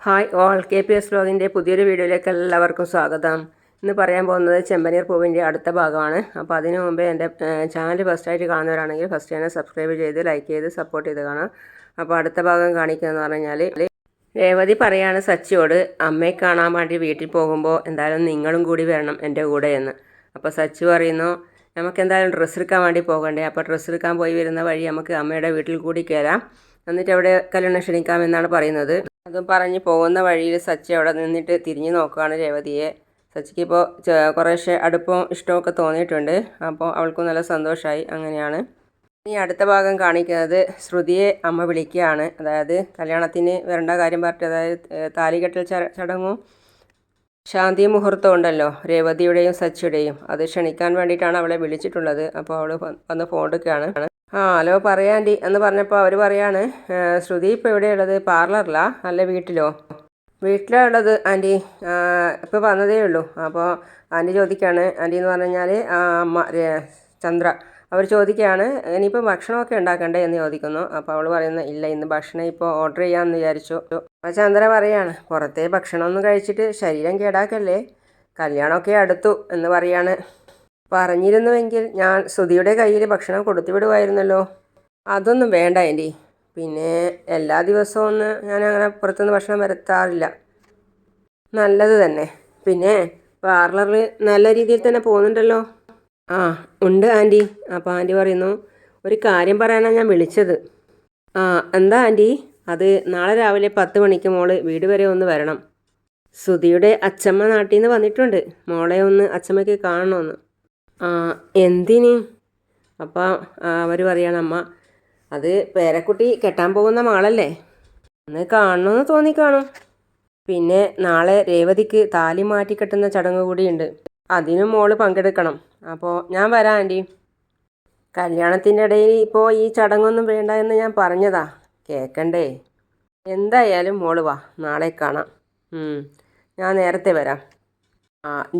Hi all, KPS വ്ലോഗിൻ്റെ പുതിയൊരു വീഡിയോയിലേക്ക് എല്ലാവർക്കും സ്വാഗതം. ഇന്ന് പറയാൻ പോകുന്നത് ചെമ്പനീർ പൂവിൻ്റെ അടുത്ത ഭാഗമാണ്. അപ്പോൾ അതിനു മുമ്പേ എൻ്റെ ചാനൽ ഫസ്റ്റായിട്ട് കാണുന്നവരാണെങ്കിൽ ഫസ്റ്റ് തന്നെ സബ്സ്ക്രൈബ് ചെയ്ത് ലൈക്ക് ചെയ്ത് സപ്പോർട്ട് ചെയ്ത് കാണാം. അപ്പോൾ അടുത്ത ഭാഗം കാണിക്കുകയെന്ന് പറഞ്ഞാൽ രേവതി പറയാണ് സച്ചിയോട്, അമ്മയെ കാണാൻ വേണ്ടി വീട്ടിൽ പോകുമ്പോൾ എന്തായാലും നിങ്ങളും കൂടി വരണം എൻ്റെ കൂടെ എന്ന്. അപ്പോൾ സച്ചി പറയുന്നു, നമുക്ക് എന്തായാലും ഡ്രസ്സ് എടുക്കാൻ വേണ്ടി പോകണ്ടേ, അപ്പോൾ ഡ്രസ്സ് എടുക്കാൻ പോയി വരുന്ന വഴി നമുക്ക് അമ്മയുടെ വീട്ടിൽ കൂടി കയറാം, എന്നിട്ട് അവിടെ കല്യാണം ക്ഷണിക്കാമെന്നാണ് പറയുന്നത്. അതും പറഞ്ഞ് പോകുന്ന വഴിയിൽ സച്ചി അവിടെ നിന്നിട്ട് തിരിഞ്ഞു നോക്കുകയാണ് രേവതിയെ. സച്ചിക്ക് ഇപ്പോൾ കുറേശ്ശെ അടുപ്പവും ഇഷ്ടമൊക്കെ തോന്നിയിട്ടുണ്ട്. അപ്പോൾ അവൾക്കും നല്ല സന്തോഷമായി. അങ്ങനെയാണ് ഇനി അടുത്ത ഭാഗം കാണിക്കുന്നത്. ശ്രുതിയെ അമ്മ വിളിക്കുകയാണ്, അതായത് കല്യാണത്തിന് വരേണ്ട കാര്യം പറഞ്ഞിട്ട്, അതായത് താലികെട്ടൽ ചടങ്ങും ശാന്തി മുഹൂർത്തം ഉണ്ടല്ലോ രേവതിയുടെയും സച്ചിയുടെയും, അത് ക്ഷണിക്കാൻ വേണ്ടിയിട്ടാണ് അവളെ വിളിച്ചിട്ടുള്ളത്. അപ്പോൾ അവൾ വന്ന് ഫോൺ എടുക്കുകയാണ്. ഹലോ പറയാൻറ്റി എന്ന് പറഞ്ഞപ്പോൾ അവർ പറയാണ്, ശ്രുതി ഇപ്പോൾ എവിടെയുള്ളത്, പാർലറിലാ അല്ല വീട്ടിലോ? വീട്ടിലാണ് ഉള്ളത് ആൻറ്റി, ഇപ്പോൾ വന്നതേ ഉള്ളൂ. അപ്പോൾ ആൻറ്റി ചോദിക്കുകയാണ്, ആൻറ്റി എന്ന് പറഞ്ഞു കഴിഞ്ഞാൽ അമ്മ ചന്ദ്ര, അവർ ചോദിക്കുകയാണ് ഇനിയിപ്പോൾ ഭക്ഷണമൊക്കെ ഉണ്ടാക്കണ്ടേ എന്ന് ചോദിക്കുന്നു. അപ്പോൾ അവൾ പറയുന്നത്, ഇല്ല ഇന്ന് ഭക്ഷണം ഇപ്പോൾ ഓർഡർ ചെയ്യാമെന്ന് വിചാരിച്ചു. അപ്പോൾ ചന്ദ്ര പറയാണ്, പുറത്തെ ഭക്ഷണമൊന്നും കഴിച്ചിട്ട് ശരീരം കേടാക്കല്ലേ, കല്യാണമൊക്കെ അടുത്തു എന്ന് പറയാണ്. പറഞ്ഞിരുന്നുവെങ്കിൽ ഞാൻ ശ്രുതിയുടെ കയ്യിൽ ഭക്ഷണം കൊടുത്തു വിടുമായിരുന്നല്ലോ. അതൊന്നും വേണ്ട ആൻറ്റി, പിന്നെ എല്ലാ ദിവസവും ഞാൻ അങ്ങനെ പുറത്തുനിന്ന് ഭക്ഷണം വരുത്താറില്ല. നല്ലത് തന്നെ. പിന്നെ പാർലറിൽ നല്ല രീതിയിൽ തന്നെ പോകുന്നുണ്ടല്ലോ. ഉണ്ട് ആൻറ്റി. അപ്പോൾ ആൻറ്റി പറയുന്നു, ഒരു കാര്യം പറയാനാണ് ഞാൻ വിളിച്ചത്. എന്താ ആൻറ്റി? അത് നാളെ രാവിലെ 10 മണിക്ക് മോള് വീട് വരെ ഒന്ന് വരണം. ശ്രുതിയുടെ അച്ചമ്മ നാട്ടിൽ നിന്ന് വന്നിട്ടുണ്ട്, മോളെ ഒന്ന് അച്ചമ്മയ്ക്ക് കാണണമെന്ന്. എന്തിന്? അപ്പോൾ അവർ പറയാണ്, അമ്മ അത് പേരക്കുട്ടി കെട്ടാൻ പോകുന്ന മാളല്ലേ, ഒന്ന് കാണണമെന്ന് തോന്നിക്കാണും. പിന്നെ നാളെ രേവതിക്ക് താലി മാറ്റി കെട്ടുന്ന ചടങ്ങ് കൂടിയുണ്ട്, അതിനും മോള് പങ്കെടുക്കണം. അപ്പോൾ ഞാൻ വരാം ആൻറ്റി. കല്യാണത്തിൻ്റെ ഇടയിൽ ഇപ്പോൾ ഈ ചടങ്ങൊന്നും വേണ്ട എന്ന് ഞാൻ പറഞ്ഞതാ, കേൾക്കണ്ടേ? എന്തായാലും മോള് വാ, നാളെ കാണാം. ഞാൻ നേരത്തെ വരാം.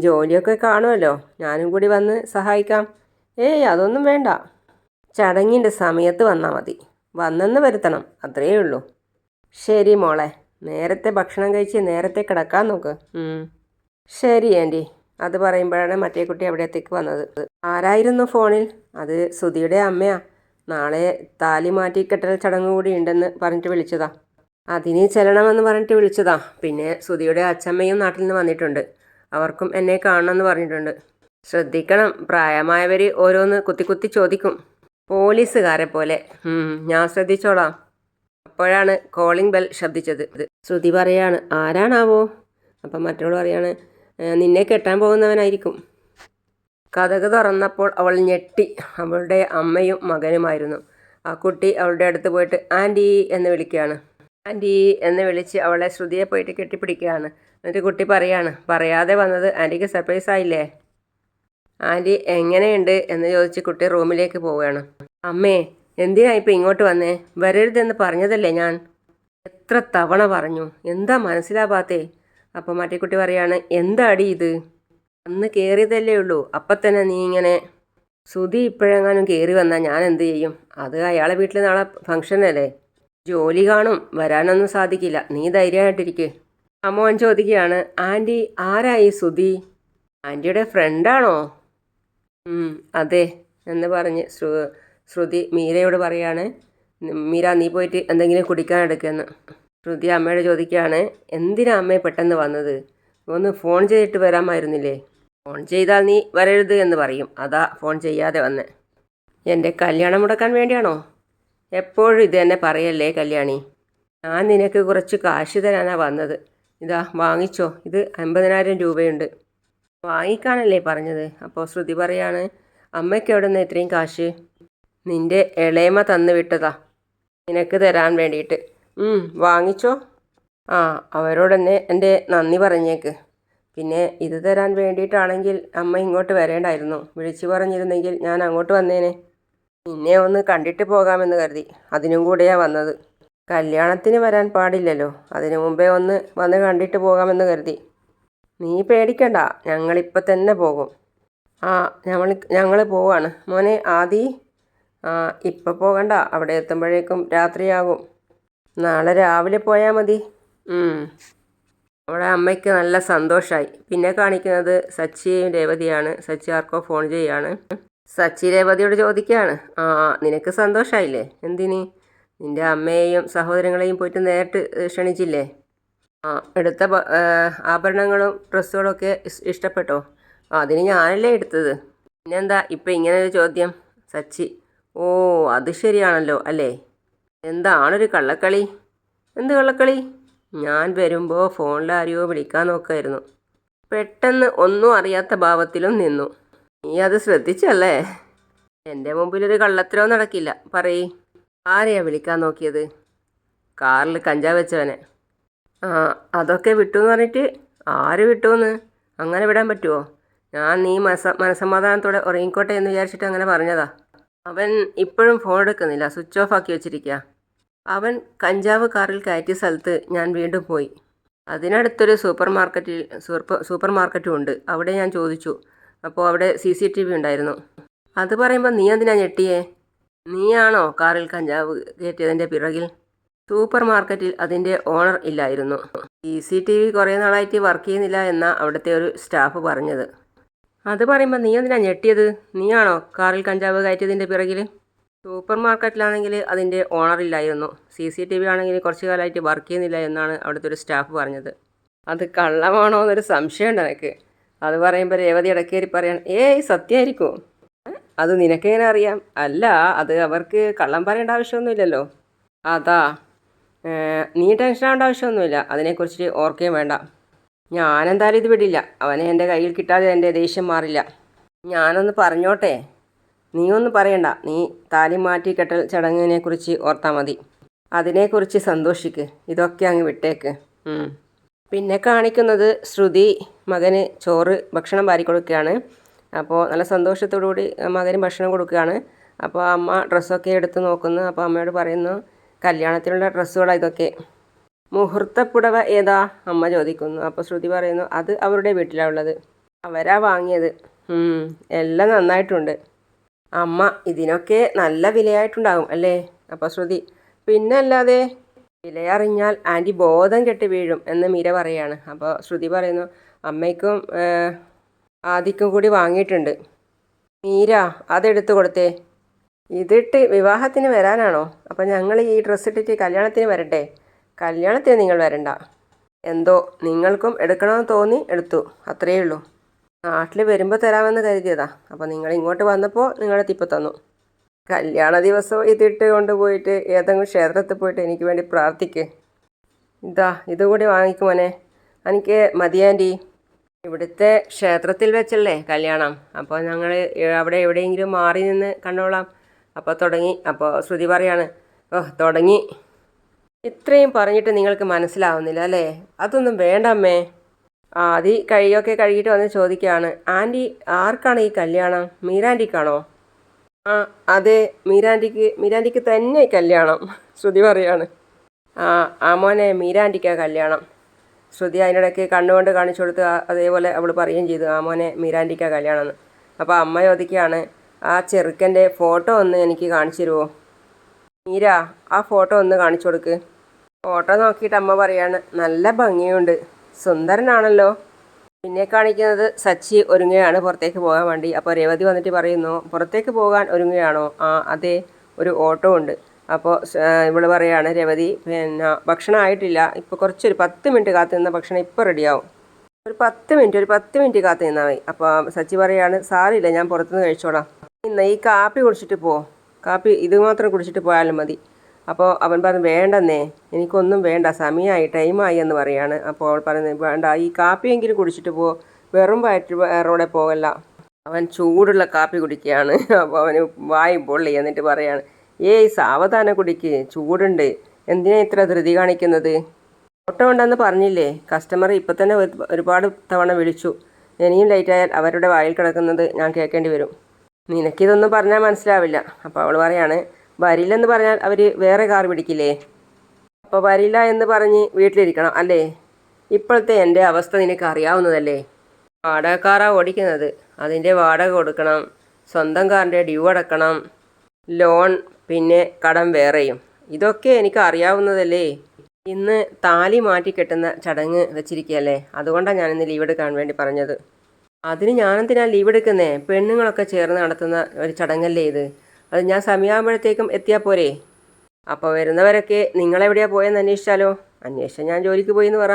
ജോലിയൊക്കെ കാണുമല്ലോ, ഞാനും കൂടി വന്ന് സഹായിക്കാം. അതൊന്നും വേണ്ട, ചടങ്ങിൻ്റെ സമയത്ത് വന്നാൽ മതി, വന്നെന്ന് വരുത്തണം, അത്രയേ ഉള്ളൂ. ശരി മോളെ, നേരത്തെ ഭക്ഷണം കഴിച്ച് നേരത്തെ കിടക്കാൻ നോക്ക്. ശരി ആൻറ്റി. അത് പറയുമ്പോഴാണ് മറ്റേ കുട്ടി അവിടത്തേക്ക് വന്നത്. ആരായിരുന്നു ഫോണിൽ? അത് ശ്രുതിയുടെ അമ്മയാ, നാളെ താലി മാറ്റി കെട്ടൽ ചടങ്ങ് കൂടി ഉണ്ടെന്ന് പറഞ്ഞിട്ട് വിളിച്ചതാ, അതിന് ചെല്ലണമെന്ന് പറഞ്ഞിട്ട് വിളിച്ചതാ. പിന്നെ ശ്രുതിയുടെ അച്ചമ്മയും നാട്ടിൽ നിന്ന് വന്നിട്ടുണ്ട്, അവർക്കും എന്നെ കാണണമെന്ന് പറഞ്ഞിട്ടുണ്ട്. ശ്രദ്ധിക്കണം, പ്രായമായവർ ഓരോന്ന് കുത്തി ചോദിക്കും, പോലീസുകാരെ പോലെ. ഞാൻ ശ്രദ്ധിച്ചോളാം. അപ്പോഴാണ് കോളിംഗ് ബെൽ ശബ്ദിച്ചത്. ശ്രുതി പറയാണ്, ആരാണാവോ? അപ്പം മറ്റവൾ പറയാണ്, നിന്നെ കെട്ടാൻ പോകുന്നവനായിരിക്കും. കതക് തുറന്നപ്പോൾ അവൾ ഞെട്ടി. അവളുടെ അമ്മയും മകനുമായിരുന്നു. ആ കുട്ടി അവളുടെ അടുത്ത് പോയിട്ട് ആൻറ്റി എന്ന് വിളിക്കുകയാണ്. ആൻറ്റി എന്ന് വിളിച്ച് അവളെ ശ്രുതിയെ പോയിട്ട് കെട്ടിപ്പിടിക്കുകയാണ്. എന്നിട്ട് കുട്ടി പറയാണ്, പറയാതെ വന്നത് ആൻറ്റിക്ക് സർപ്രൈസ് ആയില്ലേ? ആൻറ്റി എങ്ങനെയുണ്ട് എന്ന് ചോദിച്ച് കുട്ടി റൂമിലേക്ക് പോവുകയാണ്. അമ്മേ, എന്തിനാ ഇപ്പം ഇങ്ങോട്ട് വന്നേ? വരരുതെന്ന് പറഞ്ഞതല്ലേ ഞാൻ, എത്ര തവണ പറഞ്ഞു, എന്താ മനസ്സിലാവാത്തേ? അപ്പോൾ മറ്റേ കുട്ടി പറയാണ്, എന്താടി ഇത്, അന്ന് കയറിയതല്ലേ ഉള്ളൂ, അപ്പം തന്നെ നീ ഇങ്ങനെ. ശ്രുതി ഇപ്പോഴെങ്ങാനും കയറി വന്നാൽ ഞാൻ എന്ത് ചെയ്യും? അത് അയാളെ വീട്ടിൽ നാളെ ഫംഗ്ഷനല്ലേ, ജോലി കാണും, വരാനൊന്നും സാധിക്കില്ല, നീ ധൈര്യമായിട്ടിരിക്കുക. അമ്മോൻ ചോദിക്കുകയാണ്, ആൻറ്റി ആരായി ശ്രുതി? ആൻറ്റിയുടെ ഫ്രണ്ടാണോ? അതെ എന്ന് പറഞ്ഞ് ശ്രുതി മീരയോട് പറയാണ്, മീര നീ പോയിട്ട് എന്തെങ്കിലും കുടിക്കാൻ എടുക്കുമെന്ന്. ശ്രുതി അമ്മയോട് ചോദിക്കുകയാണ്, എന്തിനാ അമ്മയെ പെട്ടെന്ന് വന്നത്? ഒന്ന് ഫോൺ ചെയ്തിട്ട് വരാമായിരുന്നില്ലേ? ഫോൺ ചെയ്താൽ നീ വരരുത് എന്ന് പറയും, അതാ ഫോൺ ചെയ്യാതെ വന്നേ. എൻ്റെ കല്യാണം മുടക്കാൻ വേണ്ടിയാണോ? എപ്പോഴും ഇത് തന്നെ പറയല്ലേ കല്യാണി, ഞാൻ നിനക്ക് കുറച്ച് കാശ് തരാനാണ് വന്നത്, ഇതാ വാങ്ങിച്ചോ, ഇത് 50,000 രൂപയുണ്ട്. വാങ്ങിക്കാനല്ലേ പറഞ്ഞത്? അപ്പോൾ ശ്രുതി പറയാണ്, അമ്മയ്ക്ക് എവിടെ നിന്ന് ഇത്രയും കാശ്? നിൻ്റെ ഇളയമ്മ തന്നു വിട്ടതാ നിനക്ക് തരാൻ വേണ്ടിയിട്ട്. വാങ്ങിച്ചോ. അവരോട് തന്നെ എൻ്റെ നന്ദി പറഞ്ഞേക്ക്. പിന്നെ ഇത് തരാൻ വേണ്ടിയിട്ടാണെങ്കിൽ അമ്മ ഇങ്ങോട്ട് വരേണ്ടായിരുന്നു, വിളിച്ചു പറഞ്ഞിരുന്നെങ്കിൽ ഞാൻ അങ്ങോട്ട് വന്നേനെ. നിന്നെ ഒന്ന് കണ്ടിട്ട് പോകാമെന്ന് കരുതി, അതിനും കൂടെയാണ് വന്നത്. കല്യാണത്തിന് വരാൻ പാടില്ലല്ലോ, അതിനു മുമ്പേ ഒന്ന് വന്ന് കണ്ടിട്ട് പോകാമെന്ന് കരുതി. നീ പേടിക്കണ്ട, ഞങ്ങളിപ്പോൾ തന്നെ പോകും. ഞങ്ങൾ പോവാണ് മോനെ ആദി. ഇപ്പം പോകണ്ട, അവിടെ എത്തുമ്പോഴേക്കും രാത്രിയാകും, നാളെ രാവിലെ പോയാൽ മതി. അവിടെ അമ്മയ്ക്ക് നല്ല സന്തോഷമായി. പിന്നെ കാണിക്കുന്നത് സച്ചിയും രേവതിയാണ്. സച്ചി ആർക്കോ ഫോൺ ചെയ്യാണ്. സച്ചി രേവതിയോട് ചോദിക്കുകയാണ്, നിനക്ക് സന്തോഷമായില്ലേ? എന്തിന്? നിൻ്റെ അമ്മയെയും സഹോദരങ്ങളെയും പോയിട്ട് നേരിട്ട് ക്ഷണിച്ചില്ലേ? എടുത്ത ആഭരണങ്ങളും ഡ്രസ്സുകളും ഒക്കെ ഇഷ്ടപ്പെട്ടോ? അതിന് ഞാനല്ലേ എടുത്തത്. പിന്നെന്താ ഇപ്പം ഇങ്ങനൊരു ചോദ്യം? സച്ചി, ഓ അത് ശരിയാണല്ലോ അല്ലേ? എന്താണൊരു കള്ളക്കളി? എന്ത് കള്ളക്കളി? ഞാൻ വരുമ്പോൾ ഫോണിൽ ആരെയോ വിളിക്കാൻ നോക്കായിരുന്നു. പെട്ടെന്ന് ഒന്നും അറിയാത്ത ഭാവത്തിലും നിന്നു. നീ അത് ശ്രദ്ധിച്ചല്ലേ? എൻ്റെ മുമ്പിലൊരു കള്ളത്തരോ നടക്കില്ല. പറയ്, ആരെയാ വിളിക്കാൻ നോക്കിയത്? കാറിൽ കഞ്ചാവ് വെച്ചവനെ. അതൊക്കെ വിട്ടു എന്ന് പറഞ്ഞിട്ട് ആര് വിട്ടുവെന്ന്? അങ്ങനെ വിടാൻ പറ്റുമോ? ഞാൻ നീ മനസമാധാനത്തോടെ ഉറങ്ങിക്കോട്ടെ എന്ന് വിചാരിച്ചിട്ട് അങ്ങനെ പറഞ്ഞതാ. അവൻ ഇപ്പോഴും ഫോൺ എടുക്കുന്നില്ല, സ്വിച്ച് ഓഫ് ആക്കി വെച്ചിരിക്കുക. അവൻ കഞ്ചാവ് കാറിൽ കയറ്റിയ സ്ഥലത്ത് ഞാൻ വീണ്ടും പോയി. അതിനടുത്തൊരു സൂപ്പർ മാർക്കറ്റും ഉണ്ട്. അവിടെ ഞാൻ ചോദിച്ചു. അപ്പോൾ അവിടെ CCTV ഉണ്ടായിരുന്നു. അത് പറയുമ്പോൾ നീ എന്തിനാ ഞെട്ടിയേ? നീയാണോ കാറിൽ കഞ്ചാവ് കയറ്റിയതിൻ്റെ പിറകിൽ? സൂപ്പർ മാർക്കറ്റിൽ അതിൻ്റെ ഓണർ ഇല്ലായിരുന്നു. CCTV കുറേ നാളായിട്ട് വർക്ക് ചെയ്യുന്നില്ല എന്നാ അവിടുത്തെ ഒരു സ്റ്റാഫ് പറഞ്ഞത്. അത് പറയുമ്പോൾ നീ എന്തിനാ ഞെട്ടിയത്? നീയാണോ കാറിൽ കഞ്ചാവ് കയറ്റിയതിൻ്റെ പിറകിൽ? സൂപ്പർ മാർക്കറ്റിലാണെങ്കിൽ അതിൻ്റെ ഓണർ ഇല്ലായിരുന്നു. CCTV ആണെങ്കിൽ കുറച്ച് കാലമായിട്ട് വർക്ക് ചെയ്യുന്നില്ല എന്നാണ് അവിടുത്തെ ഒരു സ്റ്റാഫ് പറഞ്ഞത്. അത് കള്ളമാണോ എന്നൊരു സംശയമുണ്ട് എനിക്ക്. അത് പറയുമ്പോൾ രേവതി ഇടക്കേറി പറയാണ്, സത്യമായിരിക്കും. അത് നിനക്കെങ്ങനെ അറിയാം? അല്ല, അത് അവർക്ക് കള്ളം പറയേണ്ട ആവശ്യമൊന്നുമില്ലല്ലോ. അതാ, നീ ടെൻഷൻ ആവേണ്ട ആവശ്യമൊന്നുമില്ല. അതിനെക്കുറിച്ച് ഓർക്കുകയും വേണ്ട. ഞാനെന്തായാലും ഇത് വിടില്ല. അവനെ എൻ്റെ കയ്യിൽ കിട്ടാതെ എൻ്റെ ദേഷ്യം മാറില്ല. ഞാനൊന്ന് പറഞ്ഞോട്ടെ? നീ ഒന്നും പറയണ്ട. നീ താലി മാറ്റി കെട്ടൽ ചടങ്ങിനെക്കുറിച്ച് ഓർത്താൽ മതി. അതിനെക്കുറിച്ച് സന്തോഷിക്ക്. ഇതൊക്കെ അങ്ങ് വിട്ടേക്ക്. പിന്നെ കാണിക്കുന്നത് ശ്രുതി മകന് ഭക്ഷണം വാരി കൊടുക്കുകയാണ്. അപ്പോൾ നല്ല സന്തോഷത്തോടുകൂടി മകന് ഭക്ഷണം കൊടുക്കുകയാണ്. അപ്പോൾ അമ്മ ഡ്രസ്സൊക്കെ എടുത്ത് നോക്കുന്നു. അപ്പോൾ അമ്മയോട് പറയുന്നു, കല്യാണത്തിനുള്ള ഡ്രസ്സുകളാണ് ഇതൊക്കെ. മുഹൂർത്തപ്പുടവ ഏതാ? അമ്മ ചോദിക്കുന്നു. അപ്പോൾ ശ്രുതി പറയുന്നു, അത് അവരുടെ വീട്ടിലാണുള്ളത്, അവരാ വാങ്ങിയത്. എല്ലാം നന്നായിട്ടുണ്ട് അമ്മ. ഇതിനൊക്കെ നല്ല വിലയായിട്ടുണ്ടാകും അല്ലേ? അപ്പോൾ ശ്രുതി, പിന്നെ അല്ലാതെ, വിലയറിഞ്ഞാൽ ആൻറ്റി ബോധം കെട്ട് വീഴും എന്ന് മീര പറയാണ്. അപ്പോൾ ശ്രുതി പറയുന്നു, അമ്മയ്ക്കും ആദിക്കും കൂടി വാങ്ങിയിട്ടുണ്ട്. മീര, അതെടുത്ത് കൊടുത്തേ. ഇതിട്ട് വിവാഹത്തിന് വരാനാണോ? അപ്പോൾ ഞങ്ങൾ ഈ ഡ്രസ്സ് ഇട്ടിട്ട് കല്യാണത്തിന് വരട്ടെ? കല്യാണത്തിന് നിങ്ങൾ വരണ്ട. എന്തോ നിങ്ങൾക്കും എടുക്കണമെന്ന് തോന്നി എടുത്തു, അത്രയേ ഉള്ളൂ. നാട്ടിൽ വരുമ്പോൾ തരാമെന്ന് കരുതിയതാ. അപ്പോൾ നിങ്ങൾ ഇങ്ങോട്ട് വന്നപ്പോൾ നിങ്ങളുടെ തിപ്പ തന്നു. കല്യാണ ദിവസം ഇതിട്ട് കൊണ്ടുപോയിട്ട് ഏതെങ്കിലും ക്ഷേത്രത്തിൽ പോയിട്ട് എനിക്ക് വേണ്ടി പ്രാർത്ഥിക്ക്. ഇതുകൂടി വാങ്ങിക്കുമോനെ. എനിക്ക് മതിയാൻറ്റി. ഇവിടുത്തെ ക്ഷേത്രത്തിൽ വെച്ചല്ലേ കല്യാണം. അപ്പോൾ ഞങ്ങൾ അവിടെ എവിടെയെങ്കിലും മാറി നിന്ന് കണ്ടോളാം. അപ്പോൾ ശ്രുതി പറയാണ്, തുടങ്ങി. ഇത്രയും പറഞ്ഞിട്ട് നിങ്ങൾക്ക് മനസ്സിലാവുന്നില്ല അല്ലേ? അതൊന്നും വേണ്ട അമ്മേ. ആദി കഴിയൊക്കെ കഴുകിയിട്ട് വന്ന് ചോദിക്കുകയാണ്, ആൻറ്റി ആർക്കാണ് ഈ കല്യാണം? മീരാൻറ്റിക്കാണോ? അതെ, മീരാൻറ്റിക്ക് തന്നെ കല്യാണം. ശ്രുതി പറയാണ്, മോനെ മീരാൻറ്റിക്കാണ് കല്യാണം. ശ്രുതി അതിനിടയ്ക്ക് കണ്ണുകൊണ്ട് കാണിച്ചു കൊടുത്ത് അതേപോലെ അവൾ പറയുകയും ചെയ്തു, മോനെ മീരാൻറ്റിക്കാണ് കല്യാണം എന്ന്. അപ്പോൾ അമ്മ ചോദിക്കുകയാണ്, ആ ചെറുക്കൻ്റെ ഫോട്ടോ ഒന്ന് എനിക്ക് കാണിച്ചു തരുമോ? മീര, ആ ഫോട്ടോ ഒന്ന് കാണിച്ചു കൊടുക്ക്. ഫോട്ടോ നോക്കിയിട്ട് അമ്മ പറയാണ്, നല്ല ഭംഗിയുണ്ട്, സുന്ദരനാണല്ലോ. പിന്നെ കാണിക്കുന്നത് സച്ചി ഒരുങ്ങുകയാണ് പുറത്തേക്ക് പോകാൻ വേണ്ടി. അപ്പോൾ രേവതി വന്നിട്ട് പറയുന്നു, പുറത്തേക്ക് പോകാൻ ഒരുങ്ങുകയാണോ? അതെ, ഒരു ഓട്ടോ ഉണ്ട്. അപ്പോൾ ഇവൾ പറയാണ്, രേവതി, പിന്നെ ഭക്ഷണം ആയിട്ടില്ല, ഇപ്പോൾ കുറച്ചൊരു 10 മിനിറ്റ് കാത്തു നിന്ന ഭക്ഷണം ഇപ്പോൾ റെഡിയാവും. ഒരു 10 മിനിറ്റ് കാത്തു നിന്നാൽ മതി. അപ്പോൾ സച്ചി പറയാണ്, സാറില്ല, ഞാൻ പുറത്തുനിന്ന് കഴിച്ചോളാം. ഇന്ന് ഈ കാപ്പി കുടിച്ചിട്ട് പോ. കാപ്പി ഇത് മാത്രം കുടിച്ചിട്ട് പോയാലും മതി. അപ്പോൾ അവൻ പറഞ്ഞു, വേണ്ടെന്നേ, എനിക്കൊന്നും വേണ്ട, സമയമായി, ടൈമായി എന്ന് പറയാണ്. അപ്പോൾ അവൾ പറയുന്നത്, വേണ്ട, ഈ കാപ്പിയെങ്കിലും കുടിച്ചിട്ട് പോ, വെറും വയറോടെ പോകല്ല. അവൻ ചൂടുള്ള കാപ്പി കുടിക്കുകയാണ്. അപ്പോൾ അവന് വായി പൊള്ളി. എന്നിട്ട് പറയാണ്, സാവധാനം കുടിക്ക്, ചൂടുണ്ട്, എന്തിനാ ഇത്ര ധൃതി കാണിക്കുന്നത്? ഓട്ടോ ഉണ്ടെന്ന് പറഞ്ഞില്ലേ? കസ്റ്റമർ ഇപ്പം തന്നെ ഒരുപാട് തവണ വിളിച്ചു. ഇനിയും ലേറ്റായാൽ അവരുടെ വായിൽ കിടക്കുന്നത് ഞാൻ കേൾക്കേണ്ടി വരും. നിനക്കിതൊന്നും പറഞ്ഞാൽ മനസ്സിലാവില്ല. അപ്പോൾ അവൾ പറയാണ്, വരില്ലെന്ന് പറഞ്ഞാൽ അവർ വേറെ കാർ പിടിക്കില്ലേ? അപ്പോൾ വരില്ല എന്ന് പറഞ്ഞ് വീട്ടിലിരിക്കണം അല്ലേ? ഇപ്പോഴത്തെ എൻ്റെ അവസ്ഥ നിനക്ക് അറിയാവുന്നതല്ലേ? വാടക കാറാണ് ഓടിക്കുന്നത്, അതിൻ്റെ വാടക കൊടുക്കണം, സ്വന്തം കാറിൻ്റെ ഡ്യൂ അടക്കണം, ലോൺ, പിന്നെ കടം വേറെയും. ഇതൊക്കെ എനിക്ക് അറിയാവുന്നതല്ലേ? ഇന്ന് താലി മാറ്റി കെട്ടുന്ന ചടങ്ങ് വെച്ചിരിക്കുകയല്ലേ, അതുകൊണ്ടാണ് ഞാനിന്ന് ലീവ് എടുക്കാൻ വേണ്ടി പറഞ്ഞത്. അതിന് ഞാനെന്തിനാ ലീവ് എടുക്കുന്നേ? പെണ്ണുങ്ങളൊക്കെ ചേർന്ന് നടത്തുന്ന ഒരു ചടങ്ങല്ലേ ഇത്. അത് ഞാൻ സമയമാകുമ്പോഴത്തേക്കും എത്തിയാൽ പോരെ? അപ്പോൾ വരുന്നവരൊക്കെ നിങ്ങളെവിടെയാണ് പോയെന്ന് അന്വേഷിച്ചാലോ? അന്വേഷിച്ചാൽ ഞാൻ ജോലിക്ക് പോയി എന്ന് പറ.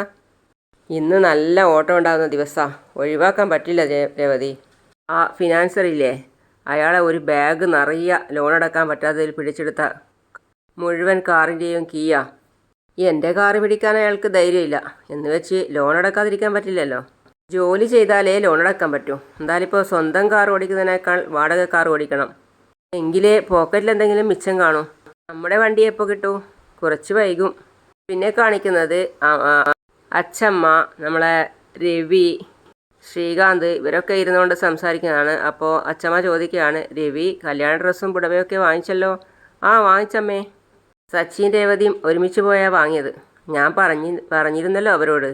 ഇന്ന് നല്ല ഓട്ടം ഉണ്ടാകുന്ന ദിവസമാണ്, ഒഴിവാക്കാൻ പറ്റില്ല രേവതി. ആ ഫിനാൻസർ ഇല്ലേ, അയാളെ ഒരു ബാഗ് നിറയെ ലോൺ അടക്കാൻ പറ്റാത്തതിൽ പിടിച്ചെടുത്ത മുഴുവൻ കാറിൻ്റെയും കീയാ. എൻ്റെ കാറ് പിടിക്കാൻ അയാൾക്ക് ധൈര്യമില്ല എന്ന് വെച്ച് ലോൺ അടക്കാതിരിക്കാൻ പറ്റില്ലല്ലോ. ജോലി ചെയ്താലേ ലോൺ അടക്കാൻ പറ്റൂ. എന്തായാലും ഇപ്പോൾ സ്വന്തം കാർ ഓടിക്കുന്നതിനേക്കാൾ വാടക കാർ ഓടിക്കണം, എങ്കിലേ പോക്കറ്റിൽ എന്തെങ്കിലും മിച്ചം കാണും. നമ്മുടെ വണ്ടി എപ്പോൾ കിട്ടും? കുറച്ച് വൈകും. പിന്നെ കാണിക്കുന്നത് അച്ചമ്മ, നമ്മളെ രവി, ശ്രീകാന്ത് ഇവരൊക്കെ ഇരുന്നുകൊണ്ട് സംസാരിക്കുന്നതാണ്. അപ്പോൾ അച്ചമ്മ ചോദിക്കുകയാണ്, രവി കല്യാണ ഡ്രസ്സും പുടവയൊക്കെ വാങ്ങിച്ചല്ലോ? ആ വാങ്ങിച്ചമ്മേ. സച്ചിൻ രേവതിയും ഒരുമിച്ച് പോയാൽ വാങ്ങിയത്. ഞാൻ പറഞ്ഞിരുന്നല്ലോ അവരോട്.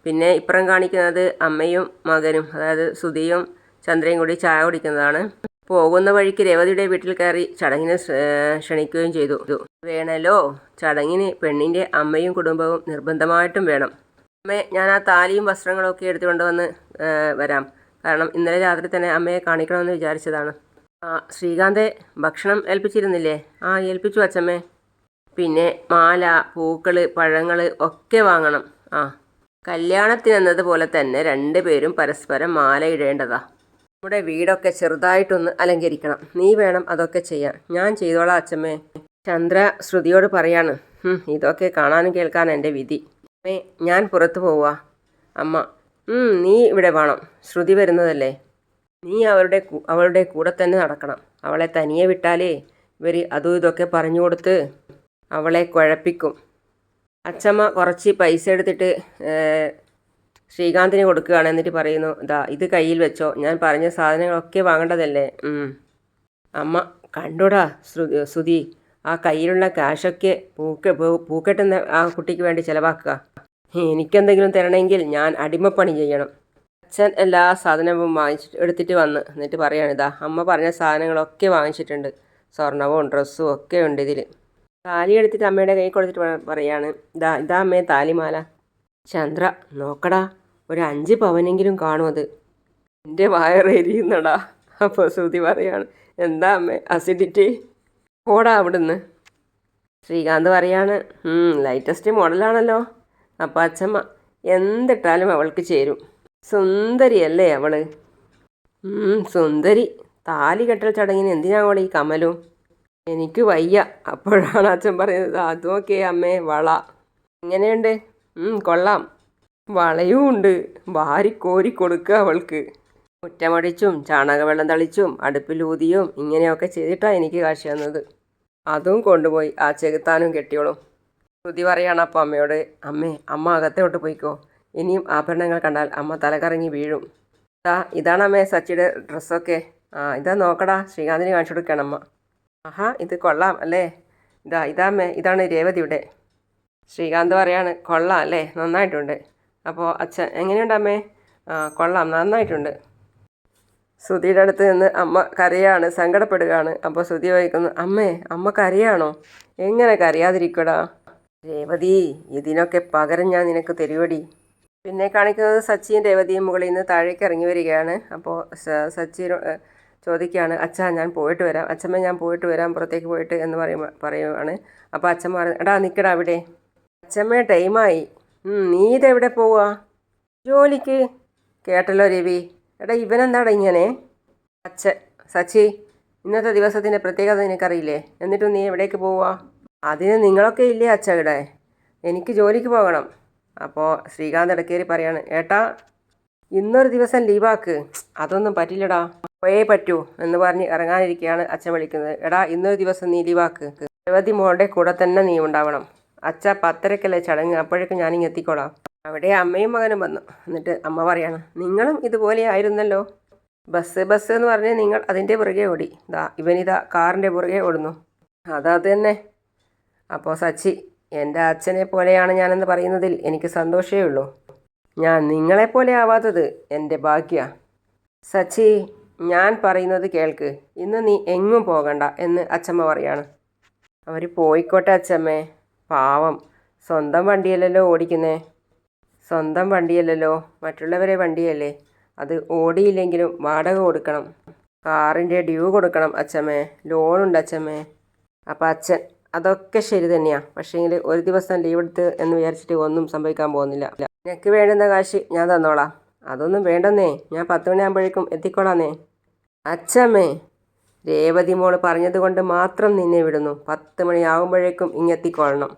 പിന്നെ ഇപ്പുറം കാണിക്കുന്നത് അമ്മയും മകനും, അതായത് സുധിയും ചന്ദ്രയും കൂടി ചായ കുടിക്കുന്നതാണ്. പോകുന്ന വഴിക്ക് രേവതിയുടെ വീട്ടിൽ കയറി ചടങ്ങിന് ക്ഷണിക്കുകയും ചെയ്തു. വേണമല്ലോ, ചടങ്ങിന് പെണ്ണിൻ്റെ അമ്മയും കുടുംബവും നിർബന്ധമായിട്ടും വേണം. അമ്മേ, ഞാൻ ആ താലിയും വസ്ത്രങ്ങളും ഒക്കെ എടുത്തുകൊണ്ട് വന്ന് വരാം. കാരണം ഇന്നലെ രാത്രി തന്നെ അമ്മയെ കാണിക്കണമെന്ന് വിചാരിച്ചതാണ്. ശ്രീകാന്തെ ഭക്ഷണം ഏൽപ്പിച്ചിരുന്നില്ലേ? ആ ഏൽപ്പിച്ചു അച്ചമ്മേ. പിന്നെ മാല, പൂക്കൾ, പഴങ്ങൾ ഒക്കെ വാങ്ങണം. കല്യാണത്തിനെന്നതുപോലെ തന്നെ രണ്ടുപേരും പരസ്പരം മാല ഇടേണ്ടതാ. നമ്മുടെ വീടൊക്കെ ചെറുതായിട്ടൊന്ന് അലങ്കരിക്കണം. നീ വേണം അതൊക്കെ ചെയ്യാൻ. ഞാൻ ചെയ്തോളാം അച്ചമ്മേ. ചന്ദ്ര ശ്രുതിയോട് പറയാണ്, ഇതൊക്കെ കാണാനും കേൾക്കാനും എൻ്റെ വിധി. അമ്മേ, ഞാൻ പുറത്തു പോവാ. അമ്മ, നീ ഇവിടെ വേണം. ശ്രുതി വരുന്നതല്ലേ, നീ അവളുടെ കൂടെ തന്നെ നടക്കണം. അവളെ തനിയെ വിട്ടാലേ ഇവർ അതും ഇതൊക്കെ പറഞ്ഞു കൊടുത്ത് അവളെ കുഴപ്പിക്കും. അച്ചമ്മ കുറച്ച് പൈസ എടുത്തിട്ട് ശ്രീകാന്തിന് കൊടുക്കുകയാണ്. എന്നിട്ട് പറയുന്നു, ഇത് കയ്യിൽ വെച്ചോ, ഞാൻ പറഞ്ഞ സാധനങ്ങളൊക്കെ വാങ്ങേണ്ടതല്ലേ. അമ്മ, കണ്ടോടാ സുധി, ആ കയ്യിലുള്ള കാശൊക്കെ പൂക്കെട്ടുന്ന ആ കുട്ടിക്ക് വേണ്ടി ചിലവാക്കുക. എനിക്കെന്തെങ്കിലും തരണമെങ്കിൽ ഞാൻ അടിമപ്പണി ചെയ്യണം. അച്ഛൻ എല്ലാ സാധനവും എടുത്തിട്ട് വന്ന് എന്നിട്ട് പറയാണ്, അമ്മ പറഞ്ഞ സാധനങ്ങളൊക്കെ വാങ്ങിച്ചിട്ടുണ്ട്. സ്വർണവും ഡ്രസ്സും ഒക്കെ ഉണ്ട് ഇതിൽ. താലി എടുത്തിട്ട് അമ്മയുടെ കൈ കൊടുത്തിട്ട് പറയാണ്, ഇതാ അമ്മേ താലിമാല. ചന്ദ്ര, നോക്കടാ, ഒരു 5 പവനെങ്കിലും കാണും അത്. എൻ്റെ വയറെരിയുന്നടാ. അപ്പോൾ ശ്രുതി പറയാണ്, എന്താ അമ്മേ അസിഡിറ്റി? പോടാ അവിടുന്ന്. ശ്രീകാന്ത് പറയാണ്, ലേറ്റസ്റ്റ് മോഡലാണല്ലോ. അപ്പോൾ അച്ഛമ്മ, എന്തിട്ടാലും അവൾക്ക് ചേരും. സുന്ദരിയല്ലേ അവള്? സുന്ദരി. താലി കെട്ടൽ ചടങ്ങിന് എന്തിനാവോളെ ഈ കമലും? എനിക്ക് വയ്യ. അപ്പോഴാണ് അച്ഛൻ പറയുന്നത്, അതുമൊക്കെ അമ്മേ വള എങ്ങനെയുണ്ട്? കൊള്ളാം. വളയും ഉണ്ട്. വാരിക്കോരി കൊടുക്കുക അവൾക്ക്. മുറ്റമടിച്ചും ചാണകവെള്ളം തളിച്ചും അടുപ്പിലൂതിയും ഇങ്ങനെയൊക്കെ ചെയ്തിട്ടാണ് എനിക്ക് കാശ് തന്നത്. അതും കൊണ്ടുപോയി ആ ചെകുത്താനും കെട്ടിയോളും. ശ്രുതി പറയാണ് അപ്പോൾ അമ്മയോട്, അമ്മ അകത്തോട്ട് പോയിക്കോ. ഇനിയും ആഭരണങ്ങൾ കണ്ടാൽ അമ്മ തലകറങ്ങി വീഴും. ഇതാണ് അമ്മേ സച്ചിയുടെ ഡ്രസ്സൊക്കെ. ഇതാ നോക്കടാ, ശ്രീകാന്തിന് കാണിച്ചു കൊടുക്കണം അമ്മ. ഇത് കൊള്ളാം അല്ലേ? ഇതാമ്മേ, ഇതാണ് രേവതിയുടെ. ശ്രീകാന്ത് പറയാണ്, കൊള്ളാം അല്ലേ, നന്നായിട്ടുണ്ട്. അപ്പോൾ അച്ഛൻ, എങ്ങനെയുണ്ട് അമ്മേ? കൊള്ളാം, നന്നായിട്ടുണ്ട്. ശ്രുതിയുടെ അടുത്ത് നിന്ന് അമ്മ കരയാണ്, സങ്കടപ്പെടുകയാണ്. അപ്പോൾ ശ്രുതി ചോദിക്കുന്നു, അമ്മ കരയാണോ? എങ്ങനെ കരയാതിരിക്കടാ രേവതി, ഇതിനൊക്കെ പകരം ഞാൻ നിനക്ക് തരുവടി. പിന്നെ കാണിക്കുന്നത് സച്ചിയും രേവതിയും മുകളിൽ നിന്ന് താഴേക്ക് ഇറങ്ങി വരികയാണ്. അപ്പോൾ സച്ചി ചോദിക്കുകയാണ്, അച്ഛാ ഞാൻ പോയിട്ട് വരാം, അച്ഛമ്മ ഞാൻ പോയിട്ട് വരാം, പുറത്തേക്ക് പോയിട്ട് എന്ന് പറയുവാണ്. അപ്പോൾ അച്ഛമ്മ പറഞ്ഞു, എടാ നിൽക്കടാ അവിടെ, അച്ഛമ്മ ടൈമായി. നീ ഇതെവിടെ പോവുക? ജോലിക്ക്. കേട്ടല്ലോ രവി. എടാ ഇവനെന്താടാ ഇങ്ങനെ? സച്ചി, ഇന്നത്തെ ദിവസത്തിൻ്റെ പ്രത്യേകത നിനക്കറിയില്ലേ? എന്നിട്ടും നീ എവിടേക്ക് പോവുക? അതിന് നിങ്ങളൊക്കെ ഇല്ലേ അച്ഛ ഇവിടെ? എനിക്ക് ജോലിക്ക് പോകണം. അപ്പോൾ ശ്രീകാന്ത് ഇടക്കേറി പറയാണ്, ഏട്ടാ ഇന്നൊരു ദിവസം ലീവാക്ക്. അതൊന്നും പറ്റില്ലടാ, പോയേ പറ്റൂ എന്ന് പറഞ്ഞ് ഇറങ്ങാനിരിക്കുകയാണ് അച്ഛൻ വിളിക്കുന്നത്. എടാ ഇന്നൊരു ദിവസം നീ ലീവാക്ക്. രേവതി മോളുടെ കൂടെ തന്നെ നീ ഉണ്ടാവണം. അച്ഛ 10:30 ചടങ്ങ്, അപ്പോഴേക്കും ഞാനിങ്ങ് എത്തിക്കോളാം. അവിടെ അമ്മയും മകനും വന്നു. എന്നിട്ട് അമ്മ പറയാണ്, നിങ്ങളും ഇതുപോലെ ആയിരുന്നല്ലോ. ബസ് എന്ന് പറഞ്ഞ് നിങ്ങൾ അതിൻ്റെ പുറകെ ഓടി. ഇവനിതാ കാറിൻ്റെ പുറകെ ഓടുന്നു. അത് തന്നെ. അപ്പോൾ സച്ചി, എൻ്റെ അച്ഛനെ പോലെയാണ് ഞാനെന്ന് പറയുന്നതിൽ എനിക്ക് സന്തോഷമേ ഉള്ളൂ. ഞാൻ നിങ്ങളെപ്പോലെ ആവാത്തത് എൻ്റെ ഭാഗ്യമാണ്. സച്ചി, ഞാൻ പറയുന്നത് കേൾക്ക്. ഇന്ന് നീ എങ്ങും പോകണ്ട എന്ന് അച്ഛമ്മ പറയാണ്. അവർ പോയിക്കോട്ടെ അച്ഛമ്മേ, പാവം സ്വന്തം വണ്ടിയല്ലല്ലോ ഓടിക്കുന്നേ. സ്വന്തം വണ്ടിയല്ലല്ലോ, മറ്റുള്ളവരെ വണ്ടിയല്ലേ. അത് ഓടിയില്ലെങ്കിലും വാടക കൊടുക്കണം. കാറിൻ്റെ ഡ്യൂ കൊടുക്കണം അച്ഛമ്മേ. ലോണുണ്ട് അച്ഛമ്മേ. അപ്പം അച്ഛൻ അതൊക്കെ ശരി തന്നെയാണ്. പക്ഷേങ്കിൽ ഒരു ദിവസം ലീവ് എടുത്ത് എന്ന് വിചാരിച്ചിട്ട് ഒന്നും സംഭവിക്കാൻ പോകുന്നില്ല. നിനക്ക് വേണ്ടുന്ന കാശ് ഞാൻ തന്നോളാം. അതൊന്നും വേണ്ടെന്നേ, ഞാൻ 10 മണിയാകുമ്പോഴേക്കും എത്തിക്കോളാന്നേ. അച്ഛമ്മേ, രേവതി മോള് പറഞ്ഞത് കൊണ്ട് മാത്രം നിന്നെ വിടുന്നു. 10 മണിയാകുമ്പോഴേക്കും ഇങ്ങെത്തിക്കൊള്ളണം.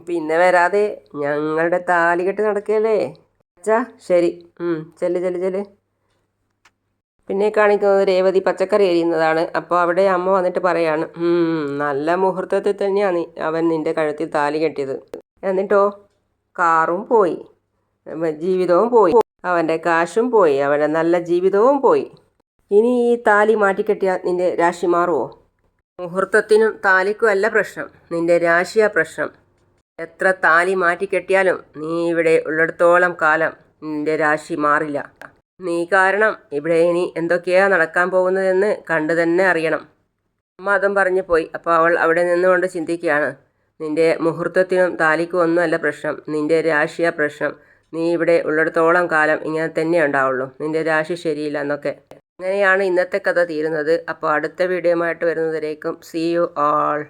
പിന്നെ വരാതെ ഞങ്ങളുടെ താലികെട്ട് നടക്കുകയല്ലേ. അച്ഛാ ശരി, ചെല്ല് ചെല്ല് ചെല്ല്. പിന്നെ കാണിക്കുന്നത് രേവതി പച്ചക്കറി എരിയുന്നതാണ്. അപ്പോൾ അവിടെ അമ്മ വന്നിട്ട് പറയാണ്, നല്ല മുഹൂർത്തത്തിൽ തന്നെയാണ് അവൻ നിൻ്റെ കഴുത്തിൽ താലി കെട്ടിയത്. എന്നിട്ടോ കാറും പോയി, ജീവിതവും പോയി, അവൻ്റെ കാശും പോയി, അവൻ്റെ നല്ല ജീവിതവും പോയി. ഇനി ഈ താലി മാറ്റിക്കെട്ടിയാൽ നിൻ്റെ രാശി മാറുമോ? മുഹൂർത്തത്തിനും താലിക്കും അല്ല പ്രശ്നം, നിൻ്റെ രാശിയാ പ്രശ്നം. എത്ര താലി മാറ്റിക്കെട്ടിയാലും നീ ഇവിടെ ഉള്ളിടത്തോളം കാലം നിൻ്റെ രാശി മാറില്ല. നീ കാരണം ഇവിടെ ഇനി എന്തൊക്കെയാ നടക്കാൻ പോകുന്നതെന്ന് കണ്ടു തന്നെ അറിയണം. അമ്മ അതും പറഞ്ഞു പോയി. അപ്പോൾ അവൾ അവിടെ നിന്നുകൊണ്ട് ചിന്തിക്കുകയാണ്, നിൻ്റെ മുഹൂർത്തത്തിനും താലിക്കും ഒന്നുമല്ല പ്രശ്നം, നിൻ്റെ രാശിയാ പ്രശ്നം. നീ ഇവിടെ ഉള്ളിടത്തോളം കാലം ഇങ്ങനെ തന്നെ ഉണ്ടാവുള്ളൂ, നിൻ്റെ രാശി ശരിയില്ല എന്നൊക്കെ. അങ്ങനെയാണ് ഇന്നത്തെ കഥ തീരുന്നത്. അപ്പോൾ അടുത്ത വീഡിയോയുമായിട്ട് വരുന്നതിലേക്കും സീ യു ആൾ.